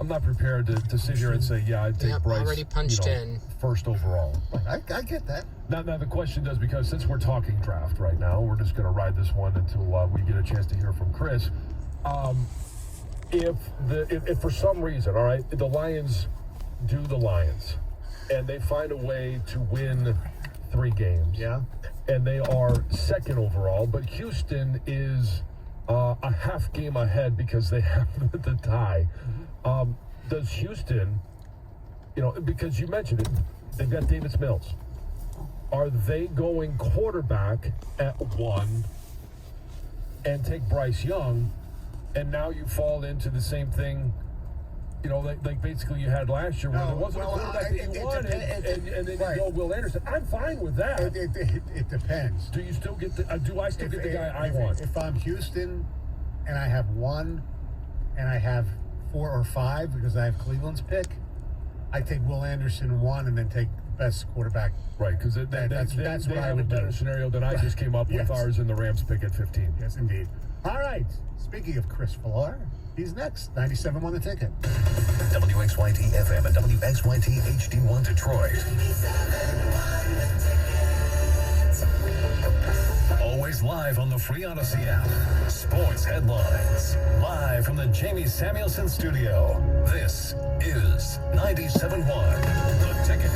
I'm not prepared to sit here and say, yeah, I'd take Bryce. Already punched in. First overall. I get that. Now the question does, because since we're talking draft right now, we're just going to ride this one until we get a chance to hear from Chris. If for some reason, all right, the Lions do the Lions, and they find a way to win 3 games. Yeah. And they are second overall, but Houston is a half game ahead because they have the tie. Does Houston, because you mentioned it, they've got Davis Mills. Are they going quarterback at 1 and take Bryce Young, and now you fall into the same thing, like basically you had last year where there wasn't a quarterback that you wanted, and then you go Will Anderson. I'm fine with that. It depends. Do you still get do I still get the guy I want? If I'm Houston and I have 1 and I have 4 or 5 because I have Cleveland's pick, I take Will Anderson 1 and then take the best quarterback. Right, because that's what I would do. Better scenario than I just came up with. Ours in the Rams pick at 15. Yes, indeed. All right. Speaking of Chris Villar, he's next. 97 won the ticket. WXYT FM and WXYT HD1 Detroit. Always live on the free Odyssey app. Sports headlines. Live from the Jamie Samuelson studio. This is 97.1 The Ticket.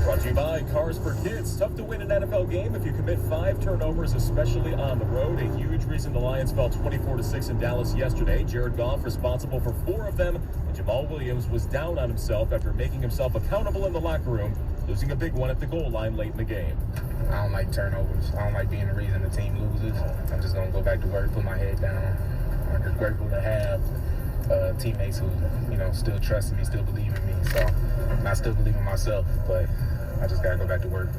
Brought to you by Cars for Kids. Tough to win an NFL game if you commit 5 turnovers, especially on the road. A huge reason the Lions fell 24-6 in Dallas yesterday. Jared Goff responsible for 4 of them, and Jamal Williams was down on himself after making himself accountable in the locker room, losing a big one at the goal line late in the game. I don't like turnovers. I don't like being the reason the team loses. I'm just going to go back to work, put my head down. I'm just grateful to have teammates who, still trust in me, still believe in me. So I still believe in myself, but I just got to go back to work.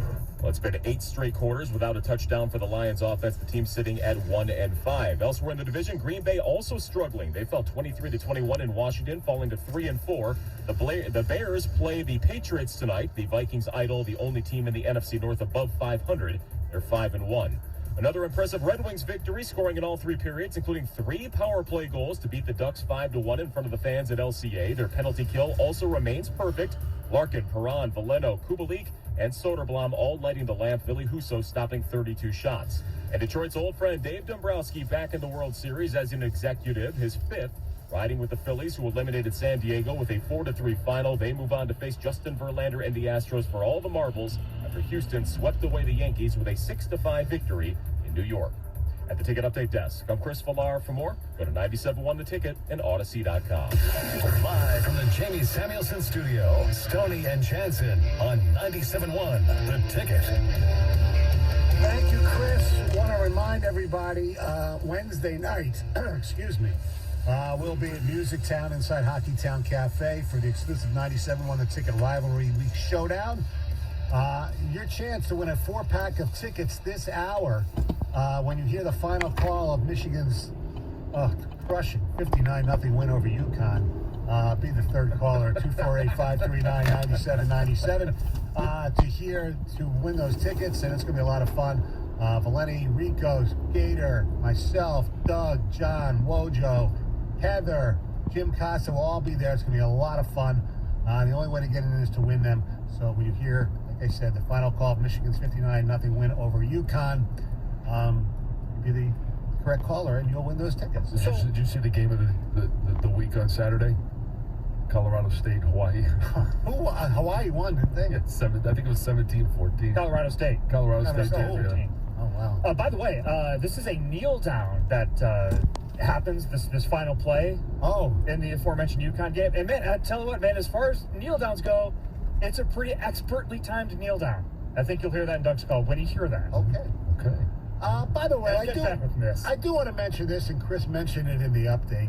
Well, it's been 8 straight quarters without a touchdown for the Lions offense. The team sitting at 1-5. Elsewhere in the division, Green Bay also struggling. They fell 23-21 in Washington, falling to 3-4. The Bears play the Patriots tonight. The Vikings idle, the only team in the NFC North above 500. They're 5-1. Another impressive Red Wings victory, scoring in all 3 periods, including 3 power play goals to beat the Ducks 5-1 in front of the fans at LCA. Their penalty kill also remains perfect. Larkin, Perron, Veleno, Kubalik, and Soderblom all lighting the lamp. Ville Husso stopping 32 shots. And Detroit's old friend Dave Dombrowski back in the World Series as an executive, his 5th, riding with the Phillies, who eliminated San Diego with a 4-3 final. They move on to face Justin Verlander and the Astros for all the marbles after Houston swept away the Yankees with a 6-5 victory in New York. At the Ticket Update Desk, I'm Chris Villar. For more, go to 97.1 The Ticket and Odyssey.com. Live from the Jamie Samuelson studio, Stoney and Jansen on 97.1 The Ticket. Thank you, Chris. I want to remind everybody, Wednesday night, excuse me, we'll be at Music Town inside Hockey Town Cafe for the exclusive 97.1 The Ticket Rivalry Week Showdown. Your chance to win a 4-pack of tickets this hour when you hear the final call of Michigan's crushing 59-0 win over UConn. Be the third caller, 248-539-9797 to win those tickets, and it's going to be a lot of fun. Valeni, Rico, Gator, myself, Doug, John, Wojo, Heather, Jim Costa will all be there. It's going to be a lot of fun. The only way to get in is to win them. So when you hear, like I said, the final call of Michigan's 59-0 win over UConn, be the correct caller and you'll win those tickets. Did you see the game of the week on Saturday? Colorado State, Hawaii. Hawaii won, didn't they? Yeah, I think it was 17-14. Colorado State. Colorado State. Yeah. Oh, wow. By the way, this is a kneel down that happens, this final play in the aforementioned UConn game. And, man, I tell you what, man, as far as kneel downs go, it's a pretty expertly timed kneel down. I think you'll hear that in Doug's call when you hear that. Okay. By the way, I do want to mention this, and Chris mentioned it in the update.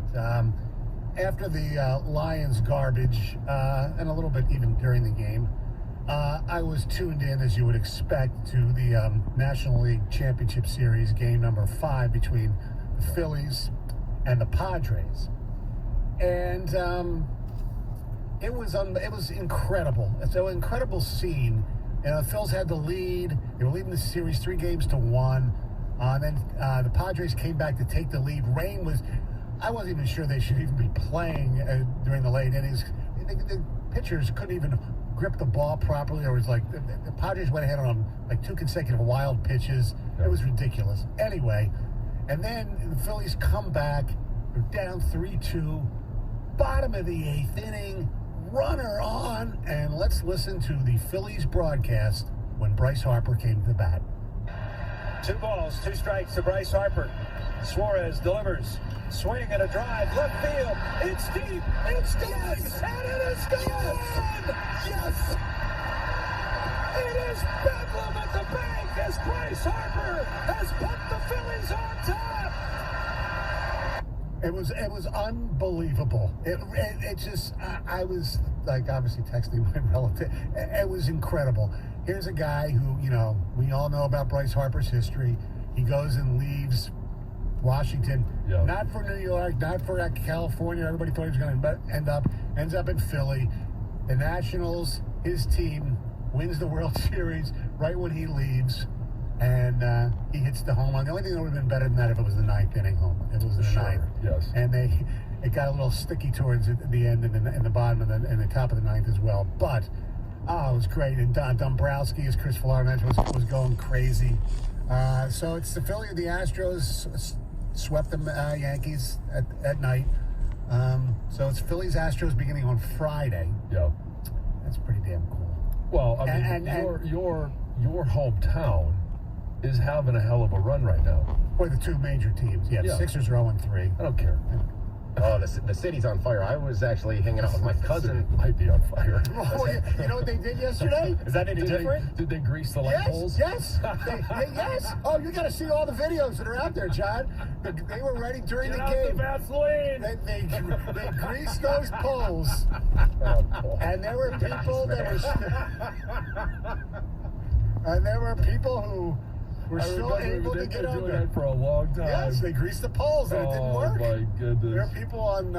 After the Lions garbage, and a little bit even during the game, I was tuned in, as you would expect, to the National League Championship Series game number 5 between the Phillies and the Padres. And it was incredible. It's an incredible scene. The Phils had the lead. They were leading the series 3-1. Then the Padres came back to take the lead. Rain was I wasn't even sure they should even be playing during the late innings. The pitchers couldn't even grip the ball properly. It was like the Padres went ahead on like 2 consecutive wild pitches. It was ridiculous. Anyway, and then the Phillies come back. They're down 3-2. Bottom of the 8th inning. Runner on. And let's listen to the Phillies broadcast when Bryce Harper came to the bat. 2 balls, 2 strikes to Bryce Harper. Suarez delivers. Swing and a drive, left field. It's deep. It's deep. Yes. And it is gone. Yes. It is bedlam at the bank as Bryce Harper has put the Phillies on top. It was unbelievable. It just, I was like obviously texting my relative. It was incredible. Here's a guy who, you know, we all know about Bryce Harper's history. He goes and leaves Washington, not for New York, not for California. Everybody thought he was going to ends up in Philly. The Nationals, his team, wins the World Series right when he leaves, and he hits the home run. The only thing that would have been better than that if it was the 9th inning home run. It was the 9th. Yes. And it got a little sticky towards the end and the bottom and the top of the 9th as well. But it was great. And Dombrowski, as Chris Villar mentioned, was going crazy. So it's the Philly. The Astros swept the Yankees at night. So it's Phillies Astros beginning on Friday. Yeah. That's pretty damn cool. Well, I mean, your hometown is having a hell of a run right now. Or the 2 major teams. Yeah, the Sixers are 0-3. I don't care. Oh, the city's on fire. I was actually hanging out with my cousin. Might be on fire. Oh, you know what they did yesterday? Is that any different? Did they grease the light poles? Yes. Yes. Oh, you got to see all the videos that are out there, John. They were ready during the game. Vaseline. They greased those poles, and there were people who were still able to get under. Doing that for a long time. Yes, they greased the poles and it didn't work. Oh my goodness! There are people on.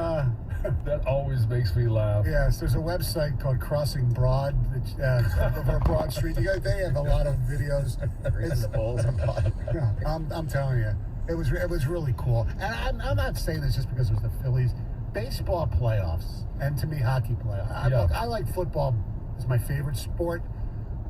That always makes me laugh. Yes, there's a website called Crossing Broad, over Broad Street. They have a lot of videos. Greasing the poles. I'm telling you, it was really cool. And I'm not saying this just because it was the Phillies. Baseball playoffs, and to me, hockey playoffs. Look, I like football. It's my favorite sport,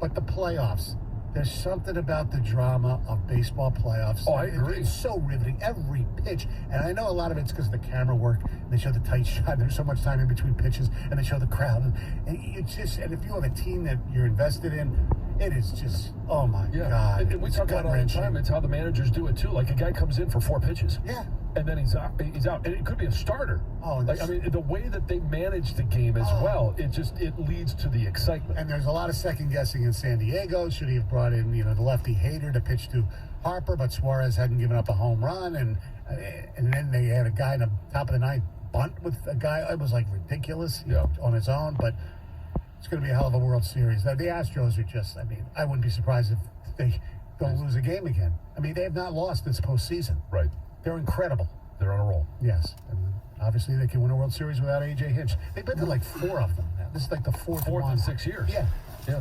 but the playoffs. There's something about the drama of baseball playoffs. Oh, I agree. It's so riveting, every pitch. And I know a lot of it's because of the camera work. And they show the tight shot. And there's so much time in between pitches. And they show the crowd. And if you have a team that you're invested in, it is just, oh my God. And we talk about it all the time. It's how the managers do it too. Like a guy comes in for 4 pitches. Yeah. And then he's out. And it could be a starter. Oh, I mean, the way that they manage the game as well, it leads to the excitement. And there's a lot of second guessing in San Diego. Should he have brought in, the lefty Hader to pitch to Harper? But Suarez hadn't given up a home run, and then they had a guy in the top of the 9th bunt with a guy. It was like ridiculous on his own. But it's going to be a hell of a World Series. The Astros are just. I mean, I wouldn't be surprised if they don't lose a game again. I mean, they have not lost this postseason. Right. They're incredible. They're on a roll. Yes. And obviously, they can win a World Series without A.J. Hinch. They've been to like 4 of them now. This is like the fourth one. in 6 years. Yeah. Yeah.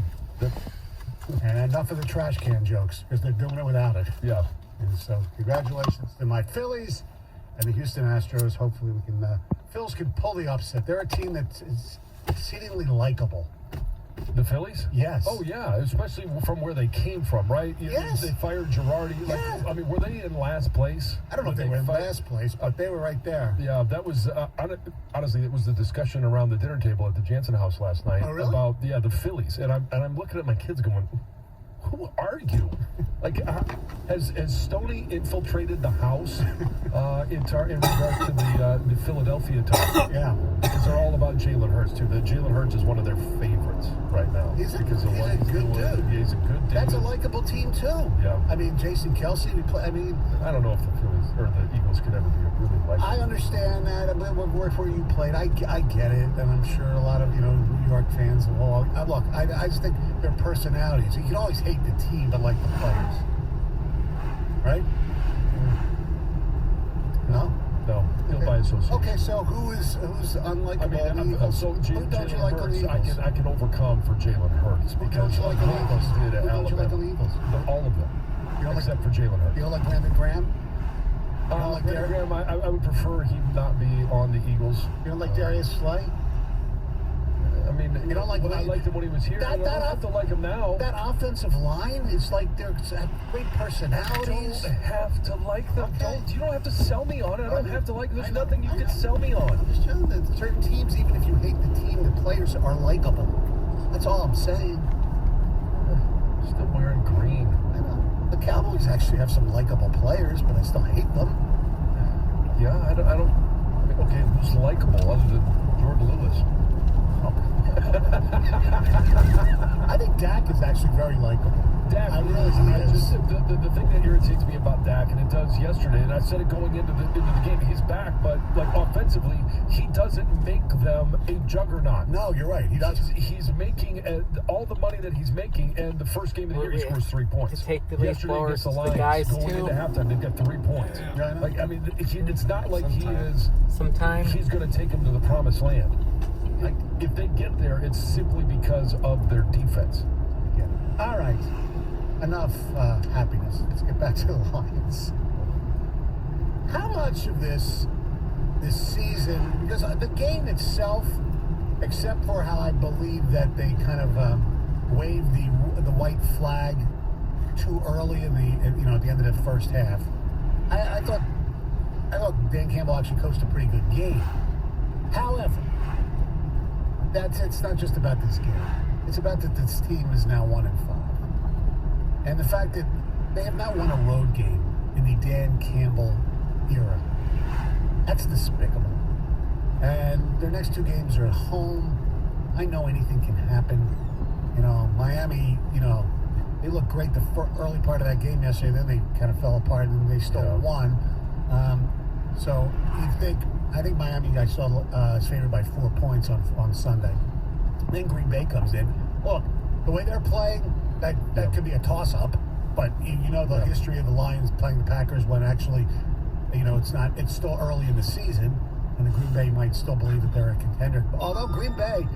And enough of the trash can jokes, because they're doing it without it. Yeah. And so, congratulations to my Phillies and the Houston Astros. Hopefully, Phils can pull the upset. They're a team that is exceedingly likable. The Phillies? Yes. Oh, yeah, especially from where they came from, right? Yes. They fired Girardi. Yeah. I mean, were they in last place? I don't know if they were in last place, but they were right there. Yeah, that was, honestly, it was the discussion around the dinner table at the Jansen house last night about, the Phillies. And I'm looking at my kids going, who are you? Like, has Stoney infiltrated the house in regards to the Philadelphia talk? Yeah. Because they're all about Jalen Hurts, too. Jalen Hurts is one of their favorites right now. He's a good dude. Yeah, he's a good dude. That's a likable team, too. Yeah. I mean, Jason Kelsey, I don't know if the Phillies or the Eagles could ever be really likable. I understand that. I mean, where you played, I get it. And I'm sure a lot of, New York fans will look, I just think their personalities. You can always hate the team, but like the players. Right? No? No. He'll buy association. Okay, so who's unlikable on the Eagles? So Who don't you like on the Hurts, Eagles? I can overcome for Jalen Hurts. Who don't you like on the Eagles? Who don't you like on the Eagles? All of them. Except for Jalen Hurts. You don't like Brandon Graham? like Brandon Graham, I would prefer he not be on the Eagles. You don't like Darius Slay? I mean, you don't like. I liked him when he was here. I don't have to like him now. That offensive line is like they're great personalities. I don't have to like them. Okay. You don't have to sell me on it. I don't have to like. There's nothing you can sell me on. I'm just telling you that certain teams, even if you hate the team, the players are likable. That's all I'm saying. Still wearing green. I know. The Cowboys actually have some likable players, but I still hate them. Yeah, I don't. I mean, okay, who's likable other than Jordan Lewis? I think Dak is actually very likable. Dak, I really just the thing that irritates me about Dak, and it does yesterday, and I said it going into the game, he's back, but like offensively, he doesn't make them a juggernaut. No, you're right. He does. He's making all the money that he's making, and the first game of the year he scores 3 points. To take the lead yesterday forward, against the the Lions, guys going too. into halftime, they've got 3 points. Yeah. Like, I mean, it's not like he is. Sometimes He's going to take them to the promised land. Like, if they get there, it's simply because of their defense. Yeah. All right. Enough happiness. Let's get back to the Lions. How much of this season, because the game itself, except for how I believe that they kind of waved the white flag too early at the end of the first half, I thought Dan Campbell actually coached a pretty good game. However, it's not just about this game. It's about that this team is now 1-5. And the fact that they have not won a road game in the Dan Campbell era. That's despicable. And their next 2 games are at home. I know anything can happen. Miami, they looked great the early part of that game yesterday. Then they kind of fell apart and they still won. So I think Miami, I saw is favored by 4 points on Sunday. Then Green Bay comes in. Look, the way they're playing, that could be a toss-up. But the history of the Lions playing the Packers when actually, it's still early in the season, and the Green Bay might still believe that they're a contender. Although Green Bay,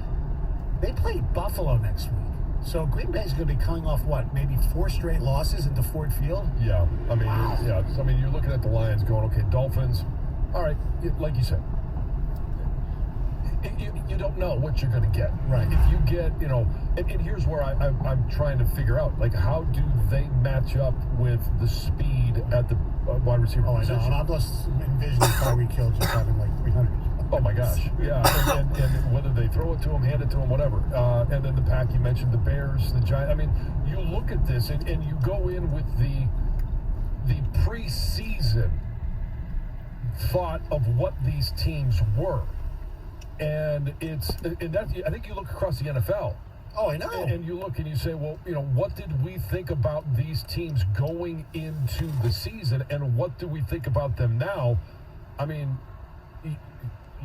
they play Buffalo next week. So Green Bay's going to be coming off maybe 4 straight losses into Ford Field? Yeah, I mean, you're looking at the Lions going, okay, Dolphins, all right, like you said, you don't know what you're going to get. Right. If you get, and here's where I'm trying to figure out, like, how do they match up with the speed at the wide receiver position? I know. I'm just envisioning Tyreek Hill just having like 300. Oh my gosh, yeah, and whether they throw it to him, hand it to him, whatever. And then the pack, you mentioned the Bears, the Giants. I mean, you look at this and you go in with the preseason thought of what these teams were. And I think you look across the NFL. Oh, I know. And you look and you say, well, what did we think about these teams going into the season, and what do we think about them now? I mean,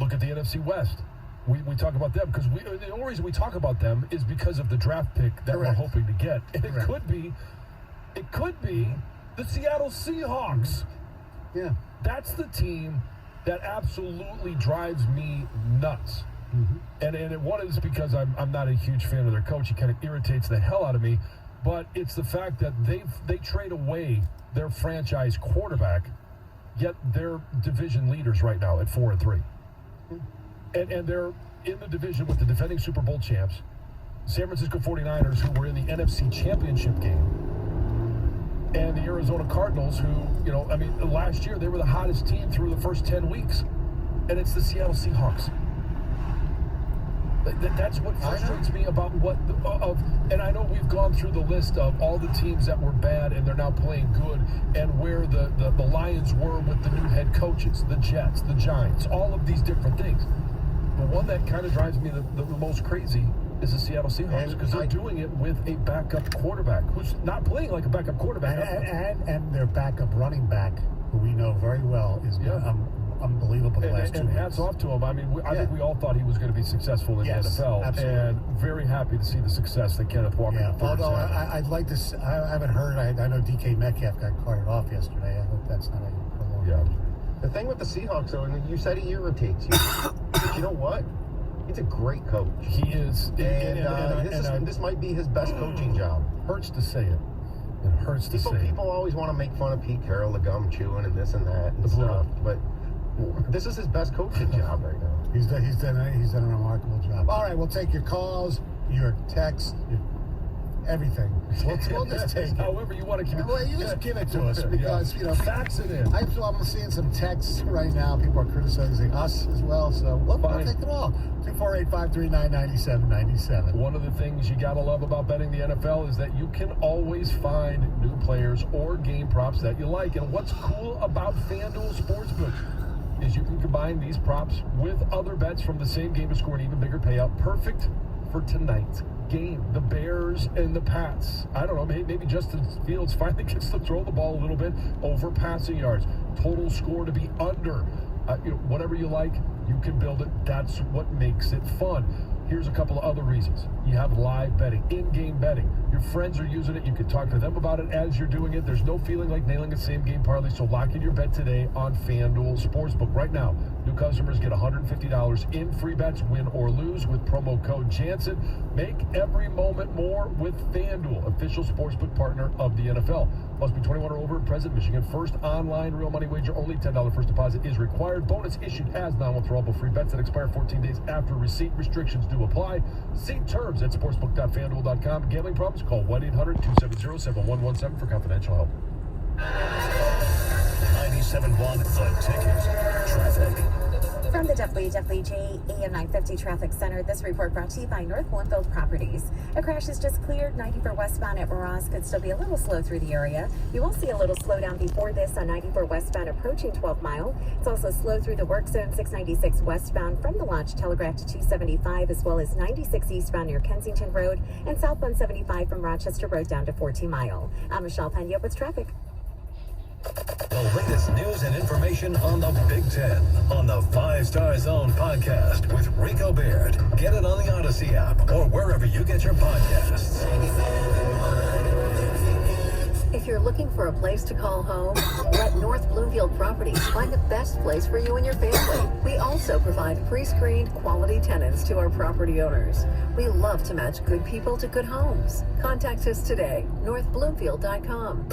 look at the NFC West. We talk about them because the only reason we talk about them is because of the draft pick that we're hoping to get. And it could be the Seattle Seahawks. Yeah. That's the team that absolutely drives me nuts. Mm-hmm. And one is because I'm not a huge fan of their coach. He kind of irritates the hell out of me. But it's the fact that they trade away their franchise quarterback, yet they're division leaders right now at 4-3. And they're in the division with the defending Super Bowl champs, San Francisco 49ers, who were in the NFC Championship game, and the Arizona Cardinals, who, last year they were the hottest team through the first 10 weeks. And it's the Seattle Seahawks. That's what frustrates me about and I know we've gone through the list of all the teams that were bad and they're now playing good, and where the Lions were with the new head coaches, the Jets, the Giants, all of these different things. The one that kind of drives me the most crazy is the Seattle Seahawks, because they're doing it with a backup quarterback who's not playing like a backup quarterback. And their backup running back, who we know very well, is unbelievable the last 2 and weeks. hats off to him. I mean, I think we all thought he was going to be successful in the NFL. Absolutely. And very happy to see the success that Kenneth Walker III although had. I'd like to I haven't heard, I know DK Metcalf got carted off yesterday. I hope that's not a prolonged injury. The thing with the Seahawks, though, and you said he irritates you, but you know what? He's a great coach. He is. And this might be his best coaching job. Hurts to say it. It hurts to see. People always want to make fun of Pete Carroll, the gum chewing and this and that and stuff, but this is his best coaching job right now. He's done a remarkable job. All right, we'll take your calls, your texts, everything. We'll just take it. However you want to keep it. Well, you just give it to us because, fax it in. I'm seeing some texts right now. People are criticizing us as well, so we'll take it all. 248-539-9797. One of the things you got to love about betting the NFL is that you can always find new players or game props that you like. And what's cool about FanDuel Sportsbook is you can combine these props with other bets from the same game to score an even bigger payout. Perfect for tonight's game. The Bears and the Pats. I don't know, maybe Justin Fields finally gets to throw the ball a little bit over passing yards. Total score to be under. Whatever you like, you can build it. That's what makes it fun. Here's a couple of other reasons. You have live betting, in-game betting. Your friends are using it. You can talk to them about it as you're doing it. There's no feeling like nailing a same-game parlay, so lock in your bet today on FanDuel Sportsbook. Right now, new customers get $150 in free bets, win or lose, with promo code Jansen. Make every moment more with FanDuel, official sportsbook partner of the NFL. Must be 21 or over, present Michigan. First online real money wager only. $10 first deposit is required. Bonus issued as non-withdrawable free bets that expire 14 days after receipt. Restrictions do apply. See terms at sportsbook.fanduel.com. Gambling problems? Call 1-800-270-7117 for confidential help. 97.1 The Ticket. Traffic. From the WWJ AM 950 Traffic Center, this report brought to you by North Bloomfield Properties. A crash is just cleared. 94 westbound at Ross could still be a little slow through the area. You will see a little slowdown before this on 94 westbound approaching 12 Mile. It's also slow through the work zone 696 westbound from the Launch Telegraph to 275, as well as 96 eastbound near Kensington Road and southbound 75 from Rochester Road down to 14 Mile. I'm Michelle Pena with traffic. The latest news and information on the Big Ten on the 5 Star Zone podcast with Rico Beard. Get it on the Odyssey app or wherever you get your podcasts. If you're looking for a place to call home, let North Bloomfield Properties find the best place for you and your family. We also provide pre-screened quality tenants to our property owners. We love to match good people to good homes. Contact us today, northbloomfield.com.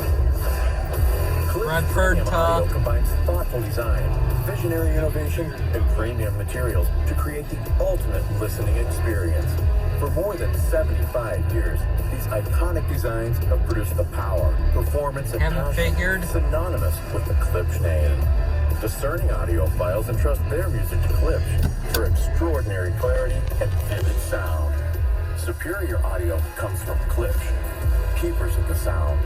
Bradford Audio combines thoughtful design, visionary innovation, and premium materials to create the ultimate listening experience. For more than 75 years, these iconic designs have produced the power, performance, and passion synonymous with the Klipsch name. Discerning audiophiles entrust their music to Klipsch for extraordinary clarity and vivid sound. Superior audio comes from Klipsch, keepers of the sound.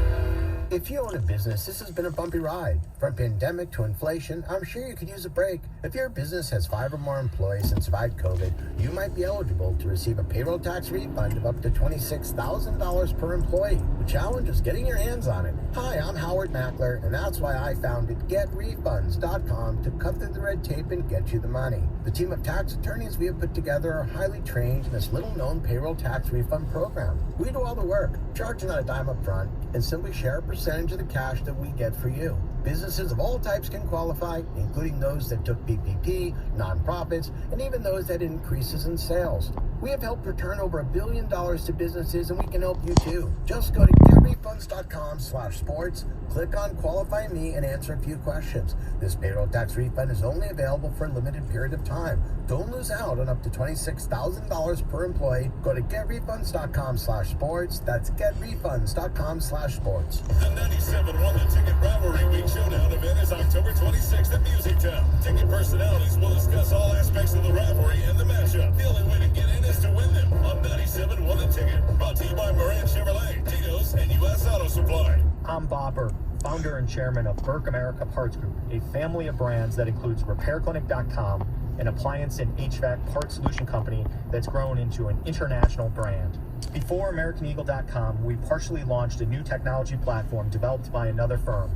If you own a business, this has been a bumpy ride. From pandemic to inflation, I'm sure you could use a break. If your business has 5 or more employees and survived COVID, you might be eligible to receive a payroll tax refund of up to $26,000 per employee. The challenge is getting your hands on it. Hi, I'm Howard Mackler, and that's why I founded GetRefunds.com to cut through the red tape and get you the money. The team of tax attorneys we have put together are highly trained in this little-known payroll tax refund program. We do all the work, charge not a dime up front, and simply share a percentage of the cash that we get for you. Businesses of all types can qualify, including those that took PPP, nonprofits, and even those that had increases in sales. We have helped return over $1 billion to businesses, and we can help you too. Just go to getrefunds.com/sports, click on Qualify Me, and answer a few questions. This payroll tax refund is only available for a limited period of time. Don't lose out on up to $26,000 per employee. Go to getrefunds.com/sports. That's getrefunds.com/sports. The 97.1 The Ticket Rivalry Week Showdown event is October 26th at Music Town. Ticket personalities will discuss all aspects of the rivalry and the matchup. The only way to get in is to win them on 97.1 The Ticket. Brought to you by Moran Chevrolet, Tito's, and U.S. Auto Supply. I'm Bob Burke, founder and chairman of Burke America Parts Group, a family of brands that includes RepairClinic.com, an appliance and HVAC part solution company that's grown into an international brand. Before AmericanEagle.com, we partially launched a new technology platform developed by another firm.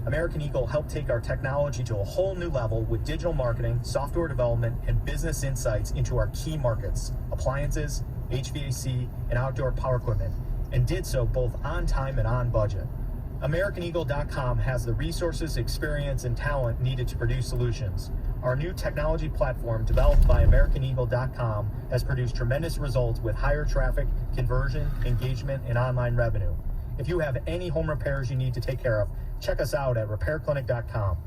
American Eagle helped take our technology to a whole new level with digital marketing, software development, and business insights into our key markets, appliances, HVAC, and outdoor power equipment, and did so both on time and on budget. AmericanEagle.com has the resources, experience, and talent needed to produce solutions. Our new technology platform, developed by AmericanEagle.com, has produced tremendous results with higher traffic, conversion, engagement, and online revenue. If you have any home repairs you need to take care of, check us out at repairclinic.com.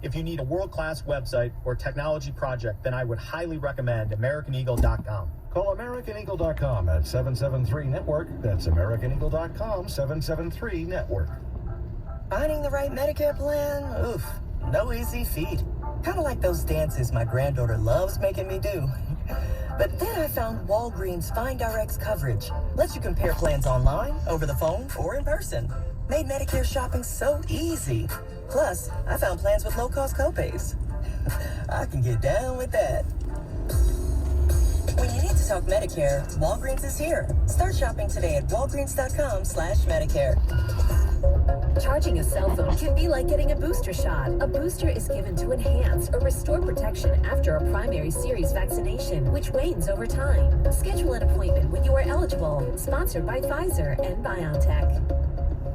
If you need a world-class website or technology project, then I would highly recommend AmericanEagle.com. Call AmericanEagle.com at 773-NETWORK. That's AmericanEagle.com, 773-NETWORK. Finding the right Medicare plan? Oof, no easy feat. Kind of like those dances my granddaughter loves making me do. But then I found Walgreens FindRx coverage. Lets you compare plans online, over the phone, or in person. Made Medicare shopping so easy. Plus, I found plans with low-cost copays. I can get down with that. When you need to talk Medicare, Walgreens is here. Start shopping today at walgreens.com/Medicare. Charging a cell phone can be like getting a booster shot. A booster is given to enhance or restore protection after a primary series vaccination, which wanes over time. Schedule an appointment when you are eligible. Sponsored by Pfizer and BioNTech.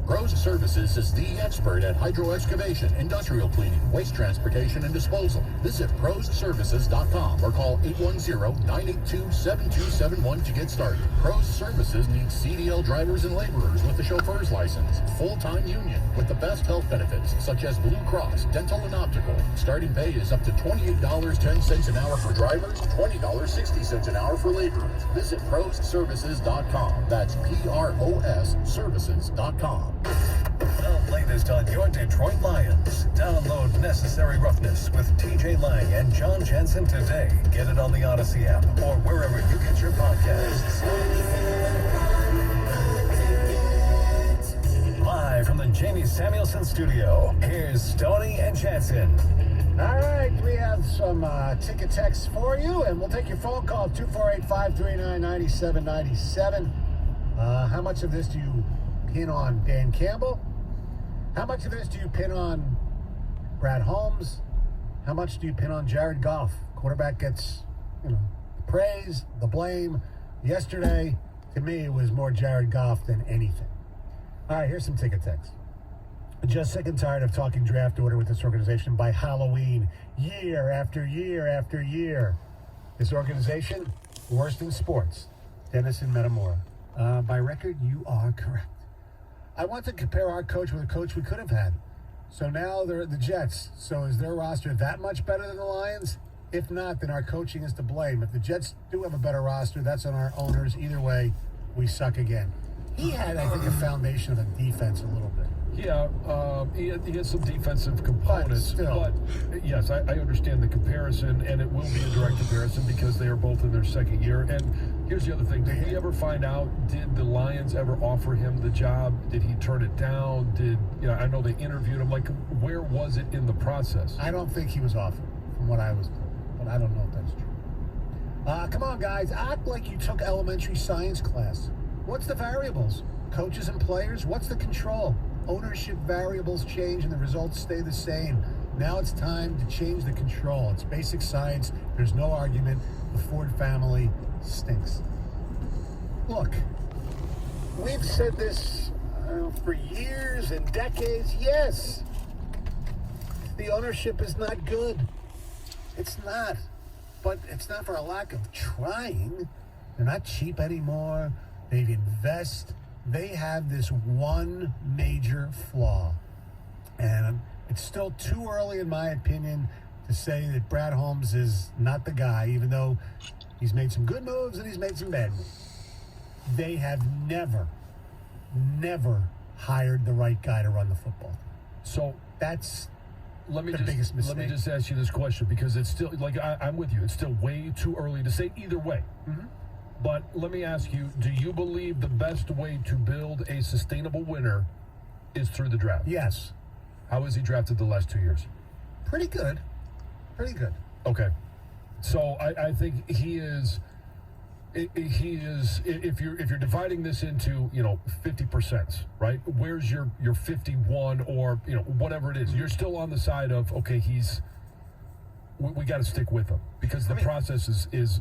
Pros Services is the expert at hydro excavation, industrial cleaning, waste transportation, and disposal. Visit prosservices.com or call 810-982-7271 to get started. Pros Services needs CDL drivers and laborers with a chauffeur's license, full-time union, with the best health benefits, such as Blue Cross, dental, and optical. Starting pay is up to $28.10 an hour for drivers, $20.60 an hour for laborers. Visit prosservices.com. That's P-R-O-S services.com. The latest on your Detroit Lions. Download Necessary Roughness with TJ Lang and John Jensen today. Get it on the Odyssey app or wherever you get your podcasts. Live from the Jamie Samuelson studio, here's Stoney and Jensen. All right, we have some ticket texts for you, and we'll take your phone call, 248-539-9797. How much of this do you pin on Dan Campbell? How much of this do you pin on Brad Holmes? How much do you pin on Jared Goff? Quarterback gets, the praise, the blame. Yesterday, to me, it was more Jared Goff than anything. All right, here's some ticket texts. Just sick and tired of talking draft order with this organization by Halloween, year after year after year. This organization, worst in sports. Dennis and Metamora. By record, you are correct. I want to compare our coach with a coach we could have had. So now they're the Jets. So is their roster that much better than the Lions? If not, then our coaching is to blame. If the Jets do have a better roster, that's on our owners. Either way, we suck again. He had, I think, a foundation of a defense a little bit. Yeah, he has some defensive components. But yes, I understand the comparison, and it will be a direct comparison because they are both in their second year. And here's the other thing. Did we ever find out, did the Lions ever offer him the job? Did he turn it down? I know they interviewed him. Like, where was it in the process? I don't think he was offered, from what I was told. But I don't know if that's true. Come on, guys. Act like you took elementary science class. What's the variables? Coaches and players? What's the control? Ownership variables change and the results stay the same. Now it's time to change the control. It's basic science. There's no argument. The Ford family stinks. Look, we've said this for years and decades. Yes, the ownership is not good. It's not. But it's not for a lack of trying. They're not cheap anymore. They invest. They have this one major flaw. And it's still too early, in my opinion, to say that Brad Holmes is not the guy, even though he's made some good moves and he's made some bad moves. They have never hired the right guy to run the football. So that's biggest mistake. Let me just ask you this question, because it's still, I'm with you, it's still way too early to say either way. Mm-hmm. But let me ask you, do you believe the best way to build a sustainable winner is through the draft? Yes. How has he drafted the last 2 years? Pretty good. Okay. So I think he is, if you're dividing this into, 50%, right? Where's your 51 or, whatever it is? You're still on the side of, okay, we got to stick with him because the process is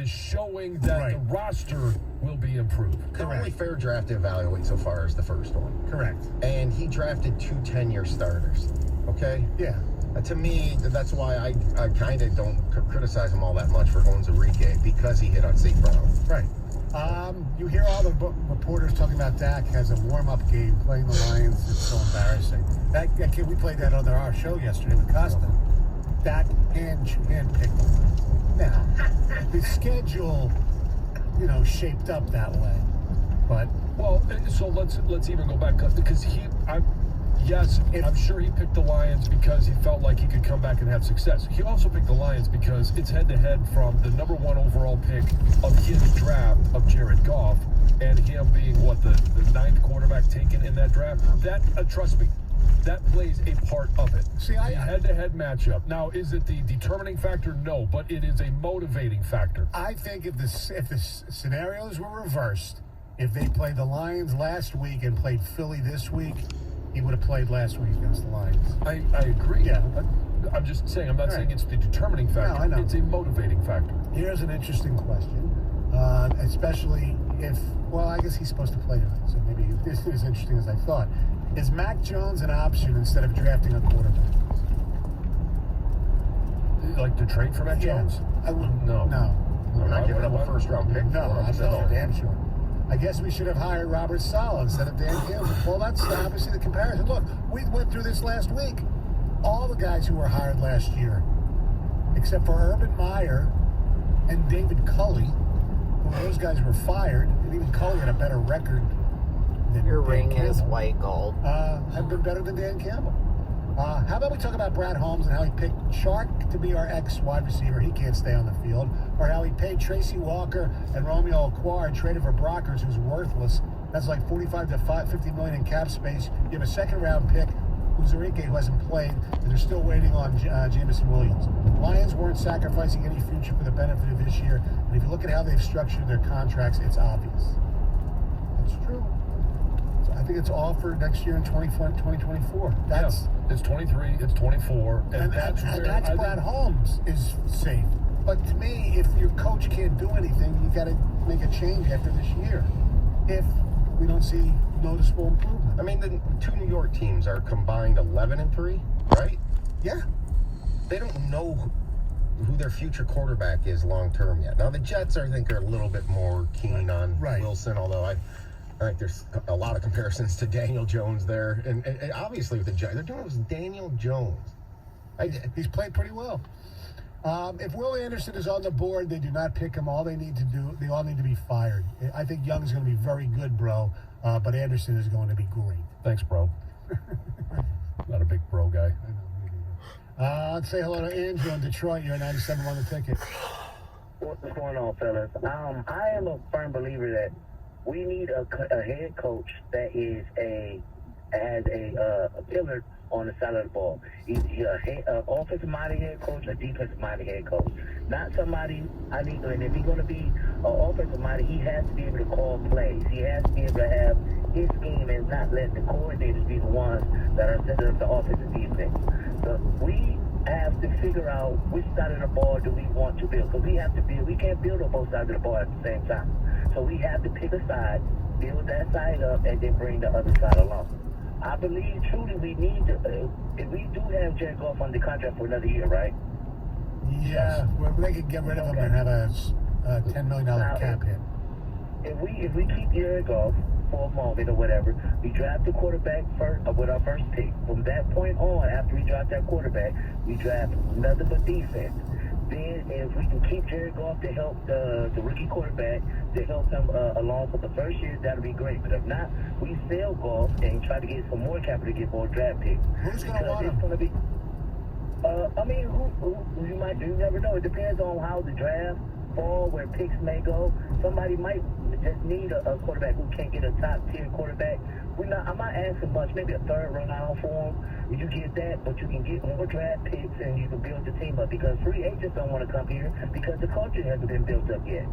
showing that the roster will be improved. The only fair draft to evaluate so far is the first one. Correct. And he drafted 2 10-year starters. Okay? Yeah. To me, that's why I kind of don't criticize him all that much for Onwuzurike, because he hit on St. Brown. Right. You hear all the reporters talking about Dak has a warm-up game playing the Lions. It's so embarrassing. That kid, we played that on our show yesterday with Costa. Dak hand-picked the Lions. Now, the schedule, shaped up that way. But so let's even go back because yes, I'm sure he picked the Lions because he felt like he could come back and have success. He also picked the Lions because it's head-to-head from the number 1 overall pick of his draft of Jared Goff and him being, the 9th quarterback taken in that draft. That, trust me, that plays a part of it. See, the head-to-head matchup. Now, is it the determining factor? No, but it is a motivating factor. I think if the scenarios were reversed, if they played the Lions last week and played Philly this week, he would have played last week against the Lions. I agree. Yeah. I'm just saying, I'm not saying it's the determining factor. No, I know. It's a motivating factor. Here's an interesting question, especially if, I guess he's supposed to play tonight, so maybe this is as interesting as I thought. Is Mac Jones an option instead of drafting a quarterback? Like to trade for Mac Jones? I wouldn't. No. I'm not giving up a first-round pick. No, I'm not damn sure. I guess we should have hired Robert Saleh instead of Dan Campbell. Well, that's obviously the comparison. Look, we went through this last week. All the guys who were hired last year, except for Urban Meyer and David Culley, those guys were fired, and even Culley had a better record than Your Dan ring Campbell. is white gold. Have been better than Dan Campbell. How about we talk about Brad Holmes and how he picked Chark to be our ex-wide receiver. He can't stay on the field. Or how he paid Tracy Walker and Romeo Okwara and traded for Brockers, who's worthless. That's like $45 to $50 million in cap space. You have a second-round pick, Uzurike, who hasn't played, and they're still waiting on Jameson Williams. Lions weren't sacrificing any future for the benefit of this year. And if you look at how they've structured their contracts, it's obvious. That's true. I think it's all for next year in 2024. It's 23, it's 24, and that's Brad Holmes is safe. But to me, if your coach can't do anything, you got to make a change after this year. If we don't see noticeable improvement. I mean, the 2 New York teams are combined 11-3, right? Yeah. They don't know who their future quarterback is long term yet. Now the Jets, I think, are a little bit more keen on Wilson, although I think there's a lot of comparisons to Daniel Jones there. And obviously with the Jets, they're doing it with Daniel Jones. He's played pretty well. If Will Anderson is on the board, they do not pick him. All they need to be fired. I think Young's going to be very good, bro, but Anderson is going to be great. Thanks, bro. Not a big bro guy. Let's say hello to Andrew in Detroit. You're 97 on the ticket. What's going on, fellas? I am a firm believer that we need a head coach that has a pillar on the side of the ball. He's an offensive-minded head coach, a defensive-minded head coach. Not somebody, and if he's going to be an offensive-minded, he has to be able to call plays. He has to be able to have his scheme and not let the coordinators be the ones that are setting up the offense and defense. So we have to figure out which side of the ball do we want to build. Because we can't build on both sides of the ball at the same time. So we have to pick a side, build that side up, and then bring the other side along. I believe truly we need to, if we do have Jared Goff on the contract for another year, right? Yeah, they could get rid of him and have a $10 million cap hit. If we keep Jared Goff for a moment or whatever, we draft the quarterback first with our first pick. From that point on, after we draft that quarterback, we draft nothing but defense. Then if we can keep Jared Goff to help the rookie quarterback, to help him along for the first year, that'll be great. But if not, we sell Goff and try to get some more capital to get more draft picks. Who's going to want him? Gonna be, who you might do, you never know. It depends on how the draft fall, where picks may go. Somebody might just need a quarterback who can't get a top-tier quarterback. I'm not asking much, maybe a third run-out for him. You get that, but you can get more draft picks and you can build the team up because free agents don't want to come here because the culture hasn't been built up yet.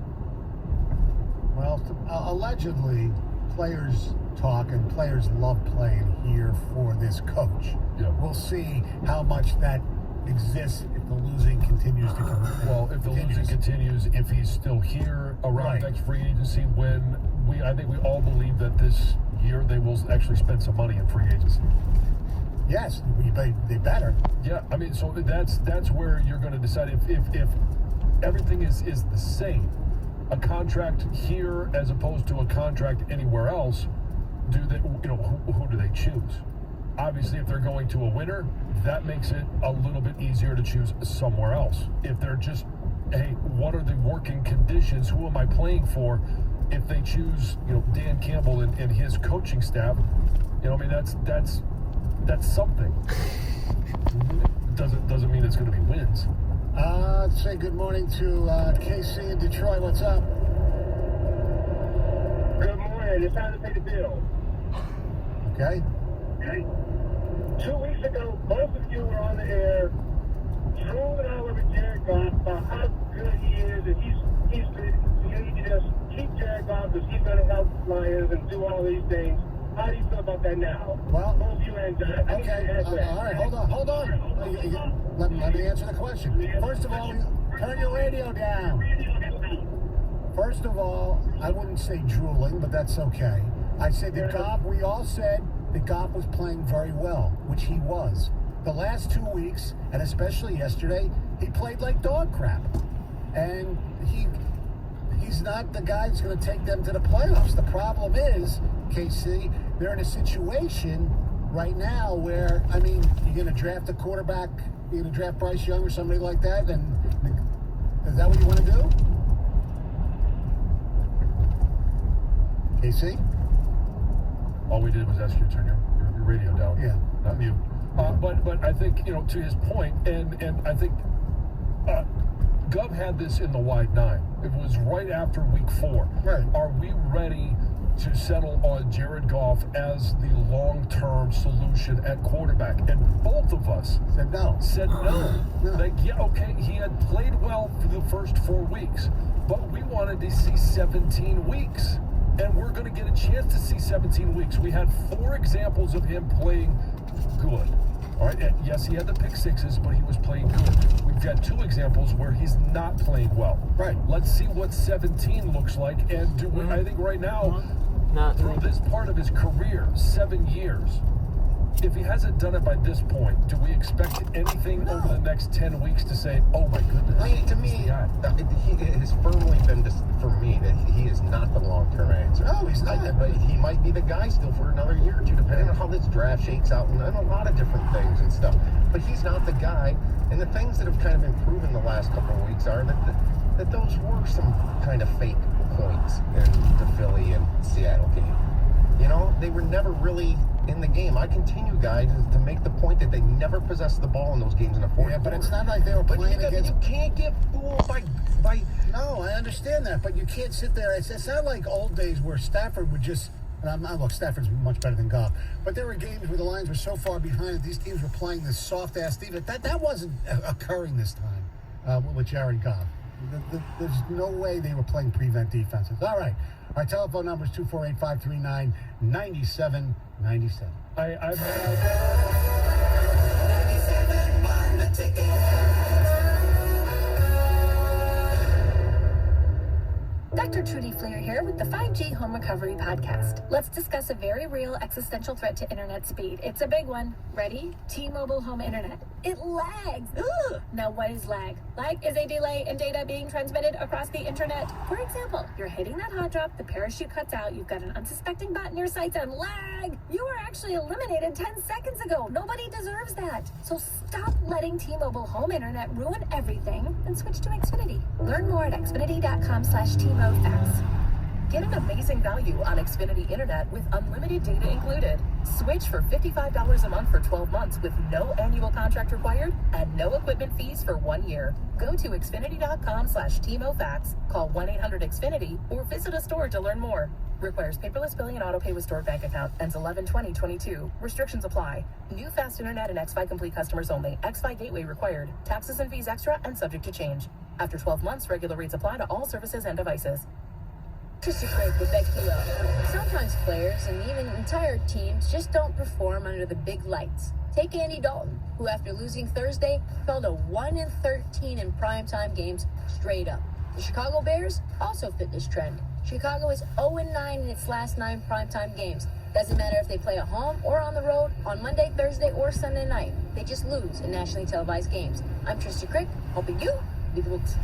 Well, allegedly, players talk and players love playing here for this coach. Yeah. We'll see how much that exists if the losing continues to come. Well, if the losing continues, if he's still here around next free agency, when I think we all believe that this year they will actually spend some money in free agency. Yes, they better. Yeah, I mean, so that's where you're going to decide if everything is the same. a contract here as opposed to a contract anywhere else, who do they choose? Obviously, if they're going to a winner, that makes it a little bit easier to choose somewhere else. If they're just, hey, what are the working conditions? Who am I playing for? If they choose, Dan Campbell and his coaching staff, that's something. Doesn't mean it's going to be wins. Let's say good morning to KC in Detroit. What's up? Good morning. It's time to pay the bill. Okay. 2 weeks ago, both of you were on the air drooling all over Jared Goff about how good he is, and he's good. You need to just keep Jared Goff because he's going to help the Lions and do all these things. How do you feel about that now? Well, both you and John. Okay. All right. Hold on. Let me answer the question. First of all, turn your radio down. First of all, I wouldn't say drooling, but that's okay. I said that Goff. We all said that Goff was playing very well, which he was. The last 2 weeks, and especially yesterday, he played like dog crap, and he's not the guy that's going to take them to the playoffs. The problem is, KC, they're in a situation right now where, you're going to draft a quarterback, you're going to draft Bryce Young or somebody like that, and is that what you want to do? KC? All we did was ask you to turn your radio down. Yeah. Not mute. But I think, to his point, and I think Gov had this in the wide nine. It was right after week 4. Right. Are we ready to settle on Jared Goff as the long-term solution at quarterback? And both of us said no. He had played well for the first 4 weeks, but we wanted to see 17 weeks. And we're going to get a chance to see 17 weeks. We had 4 examples of him playing good. All right. And yes, he had the pick sixes, but he was playing good. We've got 2 examples where he's not playing well. Right. Let's see what 17 looks like. And I think right now, through this part of his career, 7 years, if he hasn't done it by this point, do we expect anything over the next 10 weeks to say, oh my goodness? To me, he has firmly been, for me, that he is not the long-term answer. No, he's not. But he might be the guy still for another year or 2, depending on how this draft shakes out and a lot of different things and stuff. But he's not the guy. And the things that have kind of improved in the last couple of weeks are that those were some kind of fake points in the Philly and Seattle game. They were never really in the game. I continue, guys, to make the point that they never possessed the ball in those games in the fourth quarter. But it's not like they were playing against... You can't get fooled by... No, I understand that, but you can't sit there. It's not like old days where Stafford would just... Look, Stafford's much better than Goff. But there were games where the Lions were so far behind that these teams were playing this soft-ass defense. That wasn't occurring this time with Jared Goff. There's no way they were playing prevent defenses. All right. Our telephone number is 248-539-9797. I've had... Dr. Trudy Fleer here with the 5G Home Recovery Podcast. Let's discuss a very real existential threat to internet speed. It's a big one. Ready? T-Mobile Home Internet. It lags. Ugh. Now, what is lag? Lag is a delay in data being transmitted across the internet. For example, you're hitting that hot drop, the parachute cuts out, you've got an unsuspecting bot in your sights, and lag! You were actually eliminated 10 seconds ago. Nobody deserves that. So stop letting T-Mobile Home Internet ruin everything and switch to Xfinity. Learn more at xfinity.com/TMOFacts. Get an amazing value on Xfinity Internet with unlimited data included. Switch for $55 a month for 12 months with no annual contract required and no equipment fees for 1 year. Go to xfinity.com/TMOFacts, call 1-800-XFINITY, or visit a store to learn more. Requires paperless billing and auto-pay with stored bank account. Ends 11/20/22. Restrictions apply. New fast internet and xFi Complete customers only. xFi Gateway required. Taxes and fees extra and subject to change. After 12 months, regular rates apply to all services and devices. Trisha Craig with XPO. Sometimes players and even entire teams just don't perform under the big lights. Take Andy Dalton, who after losing Thursday fell to 1-13 in primetime games straight up. The Chicago Bears also fit this trend. Chicago is 0-9 in its last 9 primetime games. Doesn't matter if they play at home or on the road, on Monday, Thursday, or Sunday night. They just lose in nationally televised games. I'm Trisha Crick, helping you be the books.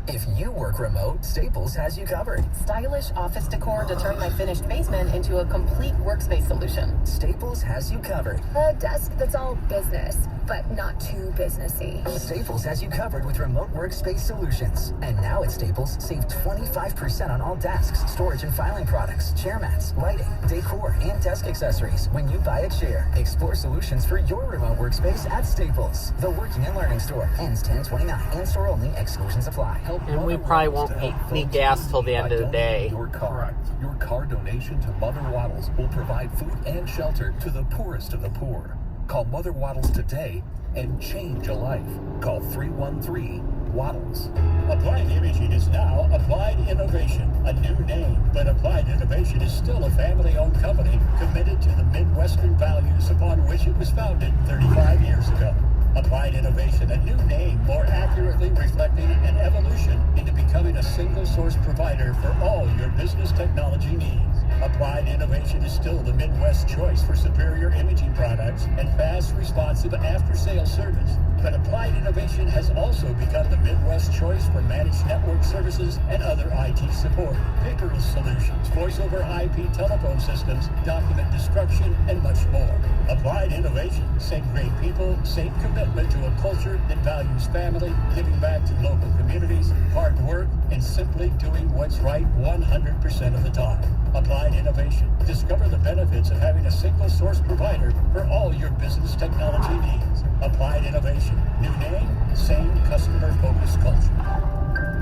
If you work remote, Staples has you covered. Stylish office decor to turn my finished basement into a complete workspace solution. Staples has you covered. A desk that's all business, but not too businessy. Staples has you covered with remote workspace solutions. And now at Staples, save 25% on all desks, storage and filing products, chair mats, lighting, decor, and desk accessories when you buy a chair. Explore solutions for your remote workspace at Staples. The working and learning store. Ends 10/29. In-store only. Exclusions apply. And we probably won't need gas till the end of the day. Your car. Your car donation to Mother Waddles will provide food and shelter to the poorest of the poor. Call Mother Waddles today and change a life. Call 313-WADDLES. Applied Imaging is now Applied Innovation, a new name, but Applied Innovation is still a family-owned company committed to the Midwestern values upon which it was founded 35 years ago. Applied Innovation, a new name more accurately reflecting an evolution into becoming a single-source provider for all your business technology needs. Applied Innovation is still the Midwest choice for superior imaging products and fast, responsive after-sales service. But Applied Innovation has also become the Midwest choice for managed network services and other IT support, paperless solutions, voice-over IP telephone systems, document destruction, and much more. Applied Innovation, same great people, same commitment to a culture that values family, giving back to local communities, hard work, and simply doing what's right 100% of the time. Applied Innovation. Discover the benefits of having a single source provider for all your business technology needs. Applied Innovation. New name, same customer-focused culture.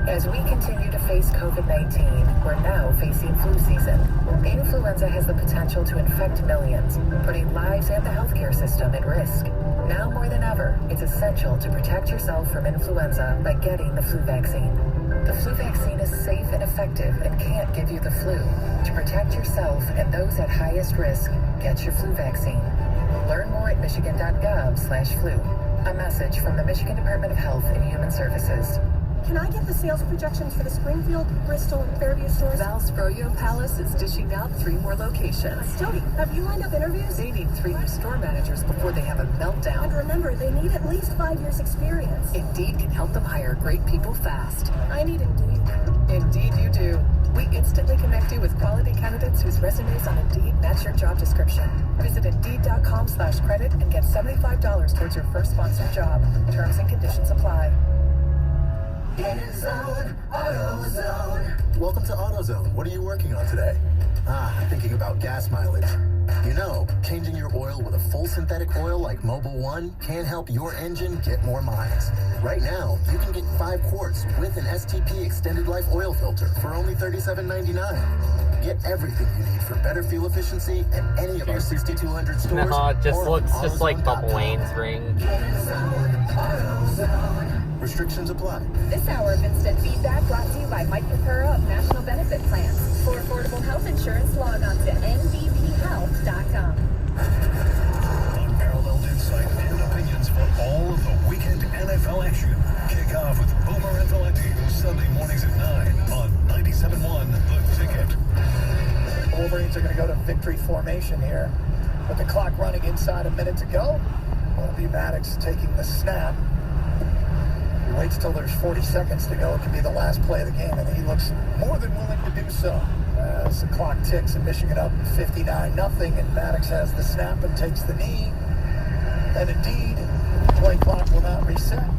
As we continue to face COVID-19, we're now facing flu season. Influenza has the potential to infect millions, putting lives and the healthcare system at risk. Now more than ever, it's essential to protect yourself from influenza by getting the flu vaccine. The flu vaccine is safe and effective and can't give you the flu. To protect yourself and those at highest risk, get your flu vaccine. Learn more at michigan.gov/flu. A message from the Michigan Department of Health and Human Services. Can I get the sales projections for the Springfield, Bristol, and Fairview stores? Val's Froyo Palace is dishing out 3 more locations. Jody, have you lined up interviews? They need 3 new store managers before they have a meltdown. And remember, they need at least 5 years experience. Indeed can help them hire great people fast. I need Indeed. Indeed you do. We instantly connect you with quality candidates whose resumes on Indeed match your job description. Visit Indeed.com/credit and get $75 towards your first sponsored job. Terms and conditions apply. AutoZone. Welcome to AutoZone. What are you working on today? Thinking about gas mileage. You know, changing your oil with a full synthetic oil like Mobil 1 can help your engine get more miles. Right now, you can get 5 quarts with an STP extended life oil filter for only $37.99. Get everything you need for better fuel efficiency at any of our 6,200 stores. No, it just looks just like the Blaine's ring. Restrictions apply. This hour of instant feedback brought to you by Mike Pepera of National Benefit Plans. For affordable health insurance, log on to nbphealth.com. Unparalleled insight and opinions for all of the weekend NFL action. Kick off with Boomer and Valenti Sunday mornings at 9 on 97.1 The Ticket. Wolverines are going to go to victory formation here. With the clock running inside a minute to go, it'll be Maddox taking the snap. He waits till there's 40 seconds to go. It could be the last play of the game, and he looks more than willing to do so. As the clock ticks and Michigan up 59-0, and Maddox has the snap and takes the knee. And indeed, the play clock will not reset.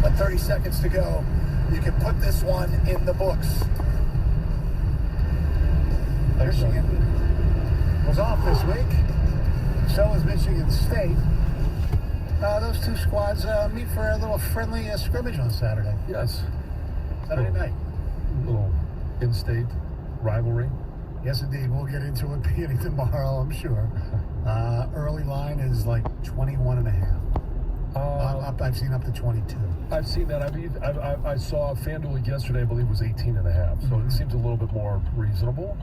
But 30 seconds to go. You can put this one in the books. Michigan was off this week. So is Michigan State. Those two squads meet for a little friendly scrimmage on Saturday. Yes. Saturday night. Little in-state rivalry. Yes, indeed. We'll get into it beginning tomorrow, I'm sure. Early line is like 21.5. I've seen up to 22. I've seen that. I saw FanDuel yesterday, I believe it was 18.5. So it seems a little bit more reasonable.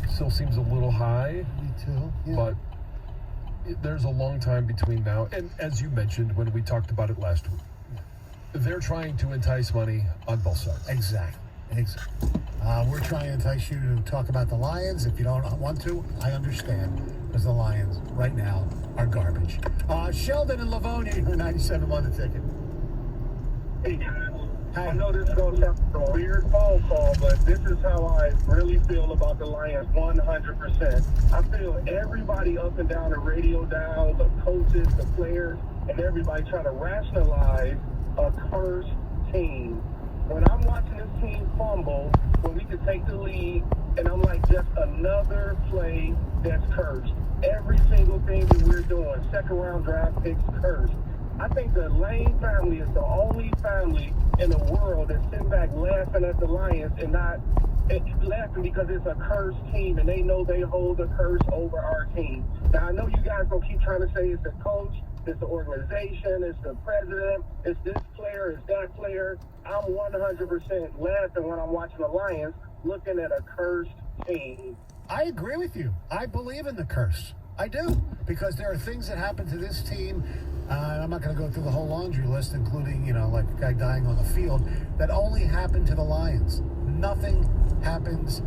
Still seems a little high. Me too. Yeah. But there's a long time between now and, as you mentioned when we talked about it last week, they're trying to entice money on both sides. Exactly. We're trying to entice you to talk about the Lions. If you don't want to, I understand, because the Lions right now are garbage. Sheldon and Livonia, 97 on The Ticket. I know this is going to sound like a weird phone call, but this is how I really feel about the Lions 100%. I feel everybody up and down the radio dial, the coaches, the players, and everybody trying to rationalize a cursed team. When I'm watching this team fumble, when we could take the lead, and I'm like, just another play that's cursed. Every single thing that we're doing, second-round draft picks, cursed. I think the Lane family is the only family in the world that's sitting back laughing at the Lions and not laughing because it's a cursed team and they know they hold a curse over our team. Now, I know you guys gonna keep trying to say it's the coach, it's the organization, it's the president, it's this player, it's that player. I'm 100% laughing when I'm watching the Lions looking at a cursed team. I agree with you. I believe in the curse. I do. Because there are things that happen to this team, and I'm not going to go through the whole laundry list, including, like a guy dying on the field, that only happen to the Lions. Nothing happens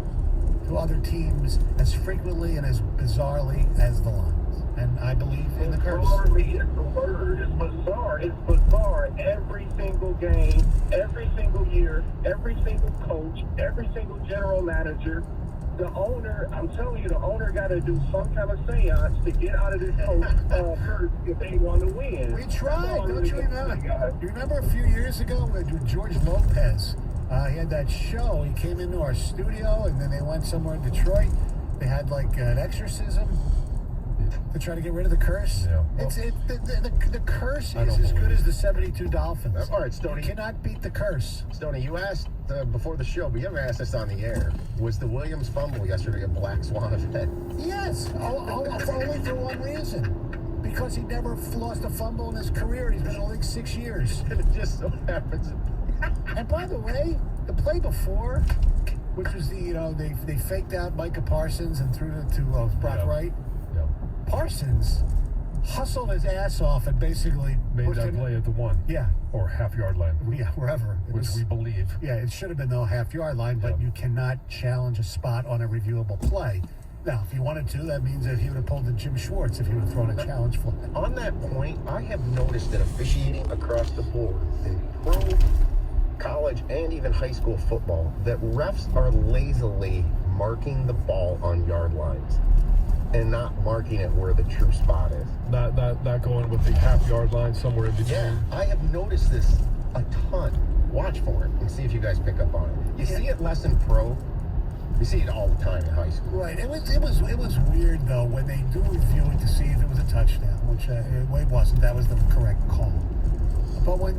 to other teams as frequently and as bizarrely as the Lions. And I believe in the curse. It's the word. It's bizarre. It's bizarre. Every single game, every single year, every single coach, every single general manager, the owner, I'm telling you, the owner got to do some kind of seance to get out of this coach curse if they want to win. We tried, don't you remember? You remember a few years ago with George Lopez? He had that show. He came into our studio, and then they went somewhere in Detroit. They had like an exorcism to try to get rid of the curse. Yeah. The curse is as good as the 72 Dolphins. All right, Stoney. You cannot beat the curse. Stoney, you asked before the show, but you haven't asked us on the air. Was the Williams fumble yesterday a black swan event? Yes, only for one reason. Because he never lost a fumble in his career. He's been in the league 6 years. And it just so happens. And by the way, the play before, which was they faked out Micah Parsons and threw it to Brock Wright. Yeah. Parsons hustled his ass off and basically Made that play at the 1. Yeah. Or half-yard line. Yeah, wherever. Which we believe. Yeah, it should have been the half-yard line, but you cannot challenge a spot on a reviewable play. Now, if you wanted to, that means that he would have pulled the Jim Schwartz if he would have thrown a challenge flag. On that point, I have noticed that officiating across the board in pro, college, and even high school football, that refs are lazily marking the ball on yard lines and not marking it where the true spot is. Not going with the half-yard line somewhere in between. Yeah, I have noticed this a ton. Watch for it and see if you guys pick up on it. You see it less in pro. You see it all the time in high school. Right. It was weird though when they do review it to see if it was a touchdown, which it wasn't. That was the correct call. But when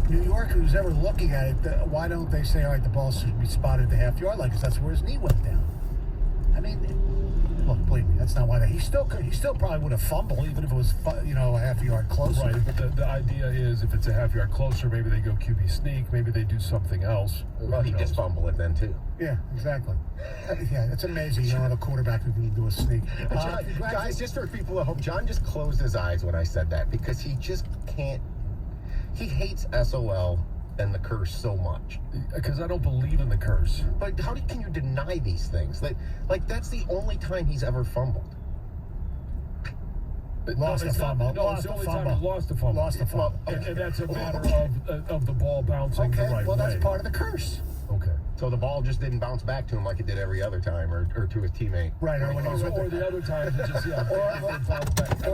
New York, who's ever looking at it, why don't they say, all right, the ball should be spotted at the half-yard line because that's where his knee went down? I mean, look, believe me, that's not why he still probably would have fumbled even if it was a half-yard closer. Right. But the idea is if it's a half-yard closer, maybe they go QB sneak, maybe they do something else. Well, he just fumbled it then too. Yeah, exactly. Yeah, it's amazing you don't have a quarterback who can do a sneak. Guys, just for people at home, John just closed his eyes when I said that because he just can't. He hates SOL and the curse so much. Because I don't believe in the curse. But how can you deny these things? Like that's the only time he's ever fumbled. Lost a fumble. No, it's the only time he lost a fumble. Lost a fumble. And that's a matter of the ball bouncing the right way. Well, that's part of the curse. Okay. So the ball just didn't bounce back to him like it did every other time, or to his teammate. Right. Or the other times it just, bounced back.